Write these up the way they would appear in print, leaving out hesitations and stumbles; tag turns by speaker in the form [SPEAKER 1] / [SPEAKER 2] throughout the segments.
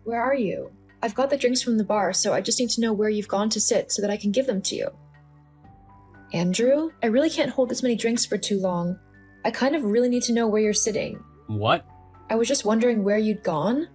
[SPEAKER 1] Where are you? I've got the drinks from the bar, so I just need to know where you've gone to sit so that I can give them to you. Andrew, I really can't hold this many drinks for too long. I kind of really need to know where you're sitting.
[SPEAKER 2] What?
[SPEAKER 1] I was just wondering where you'd gone.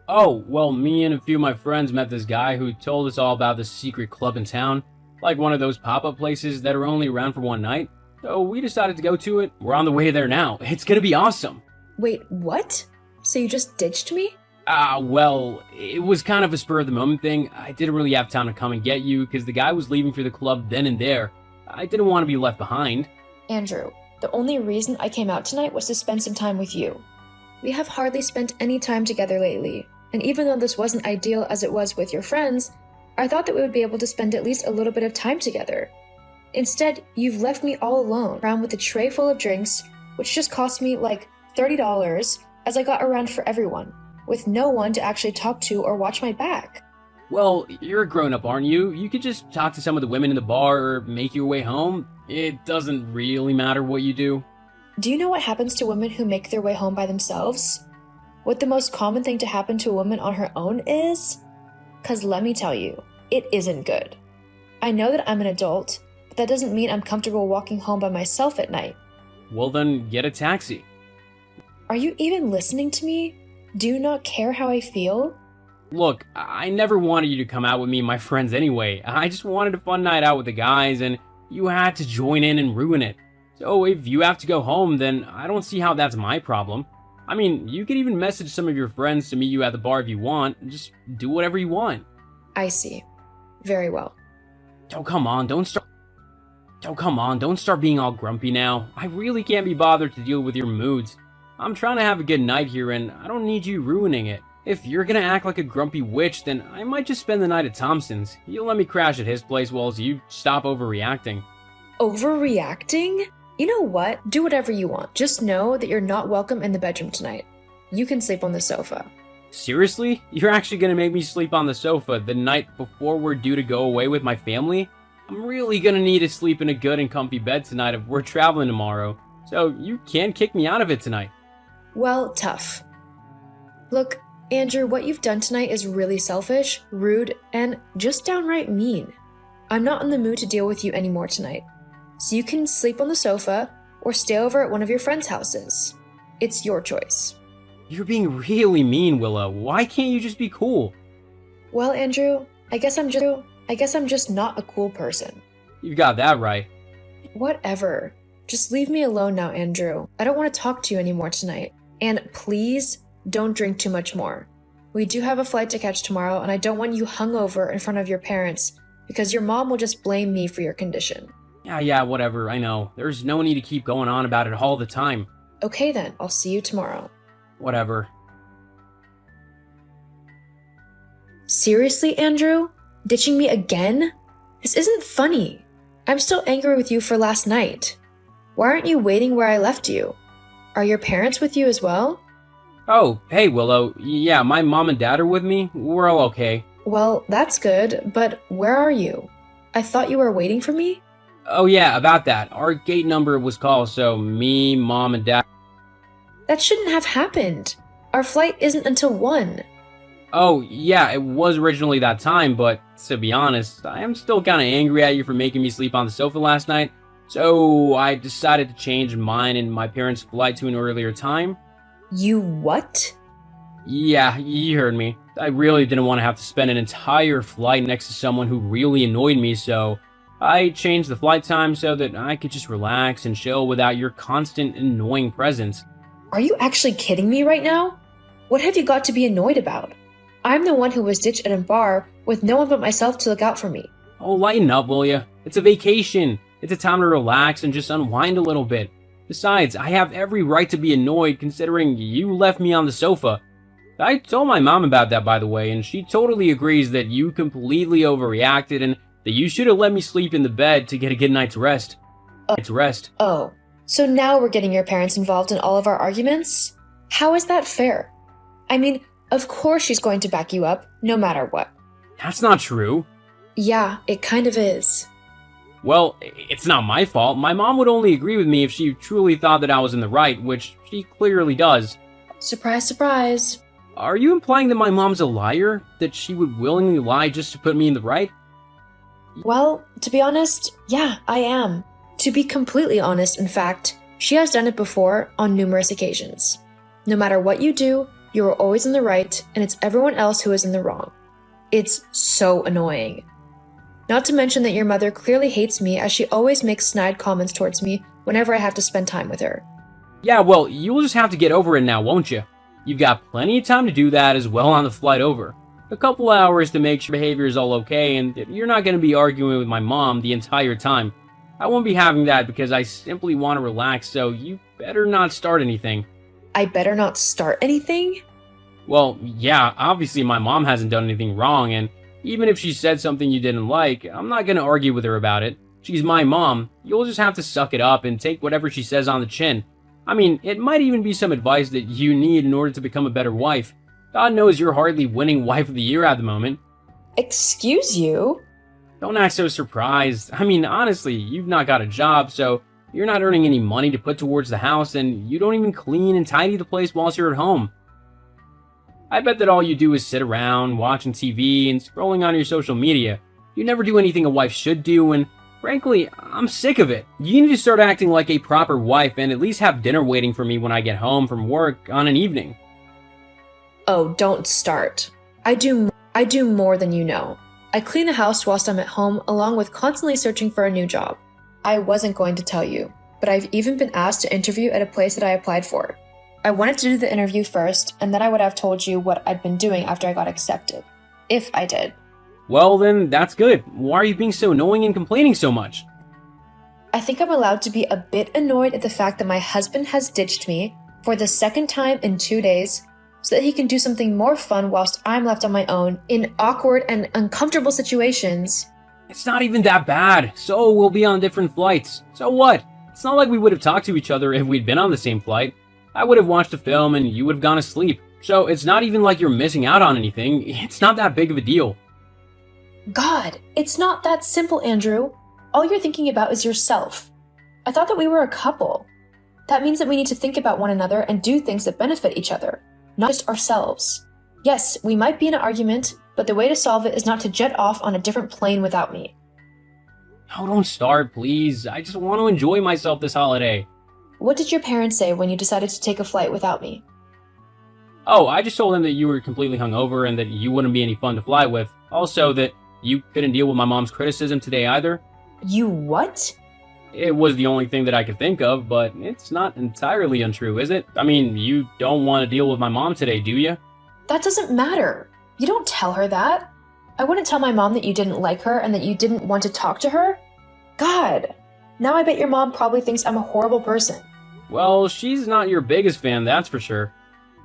[SPEAKER 2] Oh, well, me and a few of my friends met this guy who told us all about this secret club in town, like one of those pop-up places that are only around for one night. So we decided to go to it. We're on the way there now. It's gonna be awesome.
[SPEAKER 1] Wait, what? So you just ditched me?
[SPEAKER 2] Well, it was kind of a spur-of-the-moment thing. I didn't really have time to come and get you because the guy was leaving for the club then and there. I didn't want to be left behind.
[SPEAKER 1] Andrew, the only reason I came out tonight was to spend some time with you. We have hardly spent any time together lately, and even though this wasn't ideal as it was with your friends, I thought that we would be able to spend at least a little bit of time together. Instead, you've left me all alone, around with a tray full of drinks, which just cost me like $30 as I got around for everyone, with no one to actually talk to or watch my back.
[SPEAKER 2] Well, you're a grown-up, aren't you? You could just talk to some of the women in the bar or make your way home. It doesn't really matter what you do.
[SPEAKER 1] Do you know what happens to women who make their way home by themselves? What the most common thing to happen to a woman on her own is? 'Cause let me tell you, it isn't good. I know that I'm an adult, but that doesn't mean I'm comfortable walking home by myself at night.
[SPEAKER 2] Well then, get a taxi.
[SPEAKER 1] Are you even listening to me? Do you not care how I feel?
[SPEAKER 2] Look, I never wanted you to come out with me and my friends anyway. I just wanted a fun night out with the guys, and you had to join in and ruin it. So if you have to go home, then I don't see how that's my problem. I mean, you could even message some of your friends to meet you at the bar if you want. Just do whatever you want.
[SPEAKER 1] I see. Very well.
[SPEAKER 2] Oh, come on, don't start being all grumpy now. I really can't be bothered to deal with your moods. I'm trying to have a good night here, and I don't need you ruining it. If you're gonna act like a grumpy witch, then I might just spend the night at Thompson's. You'll let me crash at his place while you stop overreacting.
[SPEAKER 1] Overreacting? You know what? Do whatever you want. Just know that you're not welcome in the bedroom tonight. You can sleep on the sofa.
[SPEAKER 2] Seriously? You're actually gonna make me sleep on the sofa the night before we're due to go away with my family? I'm really gonna need to sleep in a good and comfy bed tonight if we're traveling tomorrow. So you can't kick me out of it tonight.
[SPEAKER 1] Well, tough. Look, Andrew, what you've done tonight is really selfish, rude, and just downright mean. I'm not in the mood to deal with you anymore tonight. So you can sleep on the sofa or stay over at one of your friends' houses. It's your choice.
[SPEAKER 2] You're being really mean, Willow. Why can't you just be cool?
[SPEAKER 1] Well, Andrew, I guess I'm just not a cool person.
[SPEAKER 2] You've got that right.
[SPEAKER 1] Whatever. Just leave me alone now, Andrew. I don't want to talk to you anymore tonight. And please, don't drink too much more. We do have a flight to catch tomorrow, and I don't want you hungover in front of your parents, because your mom will just blame me for your condition.
[SPEAKER 2] Yeah, whatever, I know. There's no need to keep going on about it all the time.
[SPEAKER 1] Okay then, I'll see you tomorrow.
[SPEAKER 2] Whatever.
[SPEAKER 1] Seriously, Andrew? Ditching me again? This isn't funny. I'm still angry with you for last night. Why aren't you waiting where I left you? Are your parents with you as well?
[SPEAKER 2] Oh, hey, Willow. Yeah, my mom and dad are with me. We're all okay.
[SPEAKER 1] Well, that's good, but where are you? I thought you were waiting for me?
[SPEAKER 2] Oh yeah, about that. Our gate number was called, so me, mom, and dad...
[SPEAKER 1] That shouldn't have happened. Our flight isn't until 1.
[SPEAKER 2] Oh, yeah, it was originally that time, but to be honest, I am still kinda angry at you for making me sleep on the sofa last night, so I decided to change mine and my parents' flight to an earlier time.
[SPEAKER 1] You what?
[SPEAKER 2] Yeah, you heard me. I really didn't want to have to spend an entire flight next to someone who really annoyed me, so I changed the flight time so that I could just relax and chill without your constant annoying presence.
[SPEAKER 1] Are you actually kidding me right now? What have you got to be annoyed about? I'm the one who was ditched at a bar with no one but myself to look out for me.
[SPEAKER 2] Oh, lighten up, will ya? It's a vacation. It's a time to relax and just unwind a little bit. Besides, I have every right to be annoyed considering you left me on the sofa. I told my mom about that, by the way, and she totally agrees that you completely overreacted and that you should have let me sleep in the bed to get a good night's rest.
[SPEAKER 1] Oh, so now we're getting your parents involved in all of our arguments? How is that fair? I mean, of course she's going to back you up, no matter what.
[SPEAKER 2] That's not true.
[SPEAKER 1] Yeah, it kind of is.
[SPEAKER 2] Well, it's not my fault. My mom would only agree with me if she truly thought that I was in the right, which she clearly does.
[SPEAKER 1] Surprise, surprise.
[SPEAKER 2] Are you implying that my mom's a liar? That she would willingly lie just to put me in the right?
[SPEAKER 1] Well, to be honest, yeah, I am. To be completely honest, in fact, she has done it before on numerous occasions. No matter what you do, you are always in the right, and it's everyone else who is in the wrong. It's so annoying. Not to mention that your mother clearly hates me, as she always makes snide comments towards me whenever I have to spend time with her.
[SPEAKER 2] Yeah, well, you'll just have to get over it now, won't you? You've got plenty of time to do that as well on the flight over. A couple hours to make sure behavior is all okay, and you're not going to be arguing with my mom the entire time. I won't be having that because I simply want to relax, so you better not start anything.
[SPEAKER 1] I better not start anything?
[SPEAKER 2] Well, yeah, obviously my mom hasn't done anything wrong, and even if she said something you didn't like, I'm not going to argue with her about it. She's my mom. You'll just have to suck it up and take whatever she says on the chin. I mean, it might even be some advice that you need in order to become a better wife. God knows you're hardly winning Wife of the Year at the moment.
[SPEAKER 1] Excuse you?
[SPEAKER 2] Don't act so surprised. I mean, honestly, you've not got a job, so you're not earning any money to put towards the house, and you don't even clean and tidy the place whilst you're at home. I bet that all you do is sit around, watching TV, and scrolling on your social media. You never do anything a wife should do, and frankly, I'm sick of it. You need to start acting like a proper wife and at least have dinner waiting for me when I get home from work on an evening.
[SPEAKER 1] Oh, don't start. I do more than you know. I clean the house whilst I'm at home, along with constantly searching for a new job. I wasn't going to tell you, but I've even been asked to interview at a place that I applied for. I wanted to do the interview first, and then I would have told you what I'd been doing after I got accepted. If I did.
[SPEAKER 2] Well, then, that's good. Why are you being so annoying and complaining so much?
[SPEAKER 1] I think I'm allowed to be a bit annoyed at the fact that my husband has ditched me for the second time in 2 days, so that he can do something more fun whilst I'm left on my own in awkward and uncomfortable situations.
[SPEAKER 2] It's not even that bad. So we'll be on different flights. So what? It's not like we would have talked to each other if we'd been on the same flight. I would have watched a film and you would have gone to sleep. So it's not even like you're missing out on anything. It's not that big of a deal.
[SPEAKER 1] God, it's not that simple, Andrew. All you're thinking about is yourself. I thought that we were a couple. That means that we need to think about one another and do things that benefit each other, not just ourselves. Yes, we might be in an argument, but the way to solve it is not to jet off on a different plane without me.
[SPEAKER 2] Oh, don't start, please. I just want to enjoy myself this holiday.
[SPEAKER 1] What did your parents say when you decided to take a flight without me?
[SPEAKER 2] Oh, I just told them that you were completely hungover and that you wouldn't be any fun to fly with. Also, that you couldn't deal with my mom's criticism today either.
[SPEAKER 1] You what?
[SPEAKER 2] It was the only thing that I could think of, but it's not entirely untrue, is it? I mean, you don't want to deal with my mom today, do you?
[SPEAKER 1] That doesn't matter. You don't tell her that. I wouldn't tell my mom that you didn't like her and that you didn't want to talk to her. God, now I bet your mom probably thinks I'm a horrible person.
[SPEAKER 2] Well, she's not your biggest fan, that's for sure.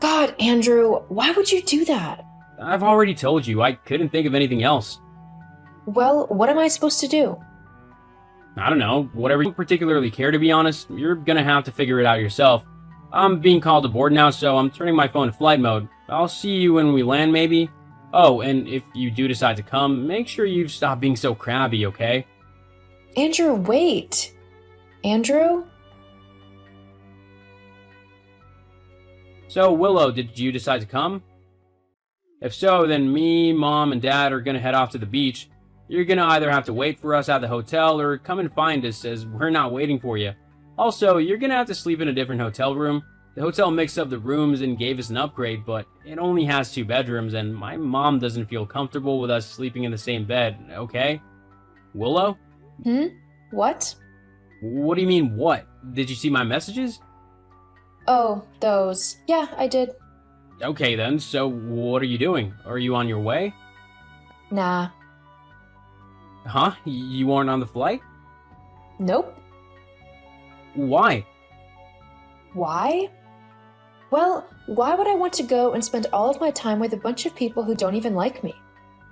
[SPEAKER 1] God, Andrew, why would you do that?
[SPEAKER 2] I've already told you, I couldn't think of anything else.
[SPEAKER 1] Well, what am I supposed to do?
[SPEAKER 2] I don't know, whatever you particularly care, to be honest. You're gonna have to figure it out yourself. I'm being called aboard now, so I'm turning my phone to flight mode. I'll see you when we land, maybe? Oh, and if you do decide to come, make sure you stop being so crabby, okay?
[SPEAKER 1] Andrew, wait. Andrew?
[SPEAKER 2] So, Willow, did you decide to come? If so, then me, Mom, and Dad are gonna head off to the beach. You're gonna either have to wait for us at the hotel or come and find us, as we're not waiting for you. Also, you're gonna have to sleep in a different hotel room. The hotel mixed up the rooms and gave us an upgrade, but it only has 2 bedrooms, and my mom doesn't feel comfortable with us sleeping in the same bed, okay? Willow?
[SPEAKER 1] What?
[SPEAKER 2] What do you mean, what? Did you see my messages?
[SPEAKER 1] Oh, those. Yeah, I did.
[SPEAKER 2] Okay then, so what are you doing? Are you on your way?
[SPEAKER 1] Nah.
[SPEAKER 2] Huh? You aren't on the flight?
[SPEAKER 1] Nope.
[SPEAKER 2] Why?
[SPEAKER 1] Why? Well, why would I want to go and spend all of my time with a bunch of people who don't even like me?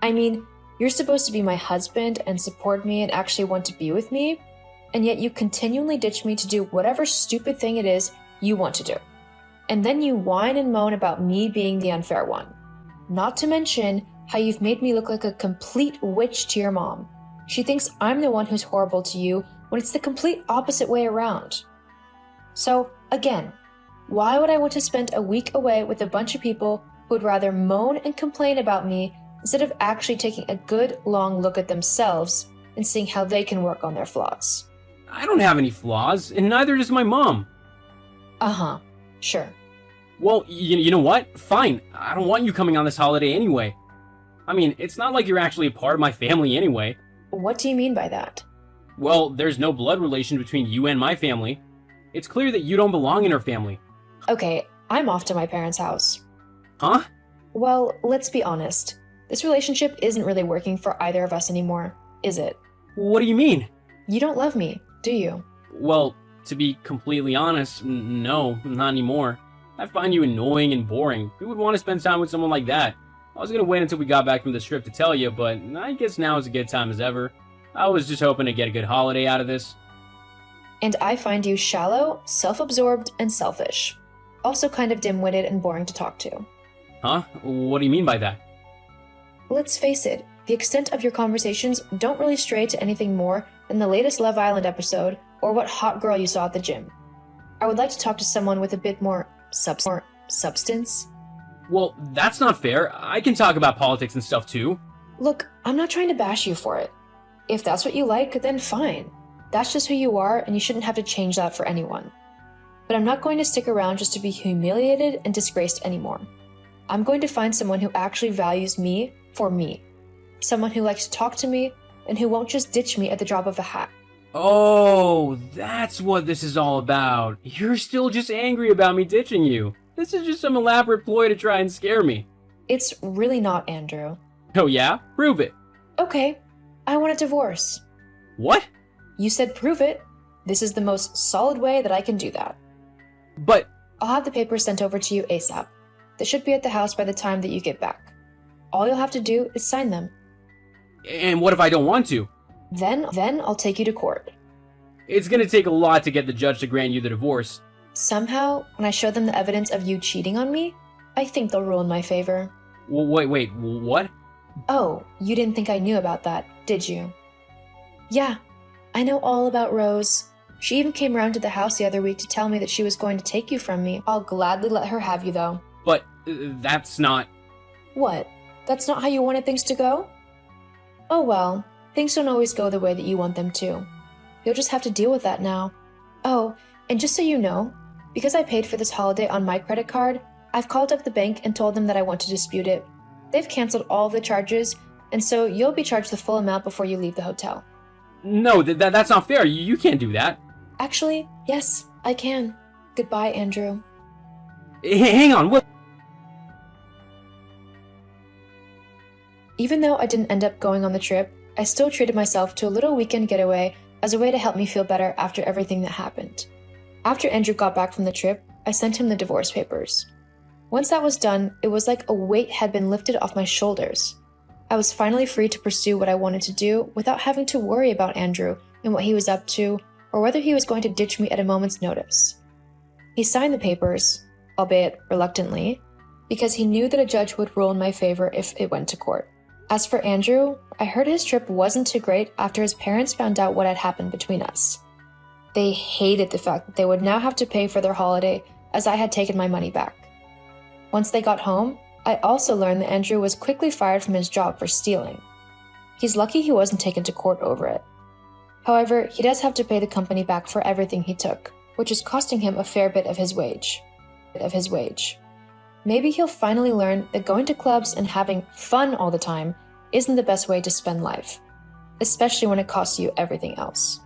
[SPEAKER 1] I mean, you're supposed to be my husband and support me and actually want to be with me, and yet you continually ditch me to do whatever stupid thing it is you want to do. And then you whine and moan about me being the unfair one. Not to mention how you've made me look like a complete witch to your mom. She thinks I'm the one who's horrible to you when it's the complete opposite way around. So, again, why would I want to spend a week away with a bunch of people who would rather moan and complain about me instead of actually taking a good long look at themselves and seeing how they can work on their flaws.
[SPEAKER 2] I don't have any flaws, and neither does my mom.
[SPEAKER 1] Uh-huh, sure.
[SPEAKER 2] Well, you know what? Fine. I don't want you coming on this holiday anyway. I mean, it's not like you're actually a part of my family anyway.
[SPEAKER 1] What do you mean by that?
[SPEAKER 2] Well, there's no blood relation between you and my family. It's clear that you don't belong in our family.
[SPEAKER 1] Okay, I'm off to my parents' house.
[SPEAKER 2] Huh?
[SPEAKER 1] Well, let's be honest. This relationship isn't really working for either of us anymore, is it?
[SPEAKER 2] What do you mean?
[SPEAKER 1] You don't love me, do you?
[SPEAKER 2] Well, to be completely honest, no, not anymore. I find you annoying and boring. Who would want to spend time with someone like that? I was gonna wait until we got back from the trip to tell you, but I guess now is a good time as ever. I was just hoping to get a good holiday out of this.
[SPEAKER 1] And I find you shallow, self-absorbed, and selfish. Also kind of dim-witted and boring to talk to.
[SPEAKER 2] Huh? What do you mean by that?
[SPEAKER 1] Let's face it, the extent of your conversations don't really stray to anything more than the latest Love Island episode or what hot girl you saw at the gym. I would like to talk to someone with a bit more substance.
[SPEAKER 2] Well, that's not fair. I can talk about politics and stuff too.
[SPEAKER 1] Look, I'm not trying to bash you for it. If that's what you like, then fine. That's just who you are, and you shouldn't have to change that for anyone. But I'm not going to stick around just to be humiliated and disgraced anymore. I'm going to find someone who actually values me for me. Someone who likes to talk to me, and who won't just ditch me at the drop of a hat.
[SPEAKER 2] Oh, that's what this is all about. You're still just angry about me ditching you. This is just some elaborate ploy to try and scare me.
[SPEAKER 1] It's really not, Andrew.
[SPEAKER 2] Oh yeah? Prove it.
[SPEAKER 1] Okay, I want a divorce.
[SPEAKER 2] What?
[SPEAKER 1] You said prove it. This is the most solid way that I can do that.
[SPEAKER 2] But...
[SPEAKER 1] I'll have the papers sent over to you ASAP. They should be at the house by the time that you get back. All you'll have to do is sign them.
[SPEAKER 2] And what if I don't want to?
[SPEAKER 1] Then I'll take you to court.
[SPEAKER 2] It's gonna take a lot to get the judge to grant you the divorce.
[SPEAKER 1] Somehow, when I show them the evidence of you cheating on me, I think they'll rule in my favor.
[SPEAKER 2] Wait, what?
[SPEAKER 1] Oh, you didn't think I knew about that, did you? Yeah, I know all about Rose. She even came around to the house the other week to tell me that she was going to take you from me. I'll gladly let her have you, though.
[SPEAKER 2] But that's not...
[SPEAKER 1] What? That's not how you wanted things to go? Oh well, things don't always go the way that you want them to. You'll just have to deal with that now. Oh, and just so you know, because I paid for this holiday on my credit card, I've called up the bank and told them that I want to dispute it. They've canceled all of the charges, and so you'll be charged the full amount before you leave the hotel.
[SPEAKER 2] No, that's not fair. You can't do that.
[SPEAKER 1] Actually, yes, I can. Goodbye, Andrew.
[SPEAKER 2] Hang on, what?
[SPEAKER 1] Even though I didn't end up going on the trip, I still treated myself to a little weekend getaway as a way to help me feel better after everything that happened. After Andrew got back from the trip, I sent him the divorce papers. Once that was done, it was like a weight had been lifted off my shoulders. I was finally free to pursue what I wanted to do without having to worry about Andrew and what he was up to, or whether he was going to ditch me at a moment's notice. He signed the papers, albeit reluctantly, because he knew that a judge would rule in my favor if it went to court. As for Andrew, I heard his trip wasn't too great after his parents found out what had happened between us. They hated the fact that they would now have to pay for their holiday as I had taken my money back. Once they got home, I also learned that Andrew was quickly fired from his job for stealing. He's lucky he wasn't taken to court over it. However, he does have to pay the company back for everything he took, which is costing him a fair bit of his wage. Maybe he'll finally learn that going to clubs and having fun all the time isn't the best way to spend life, especially when it costs you everything else.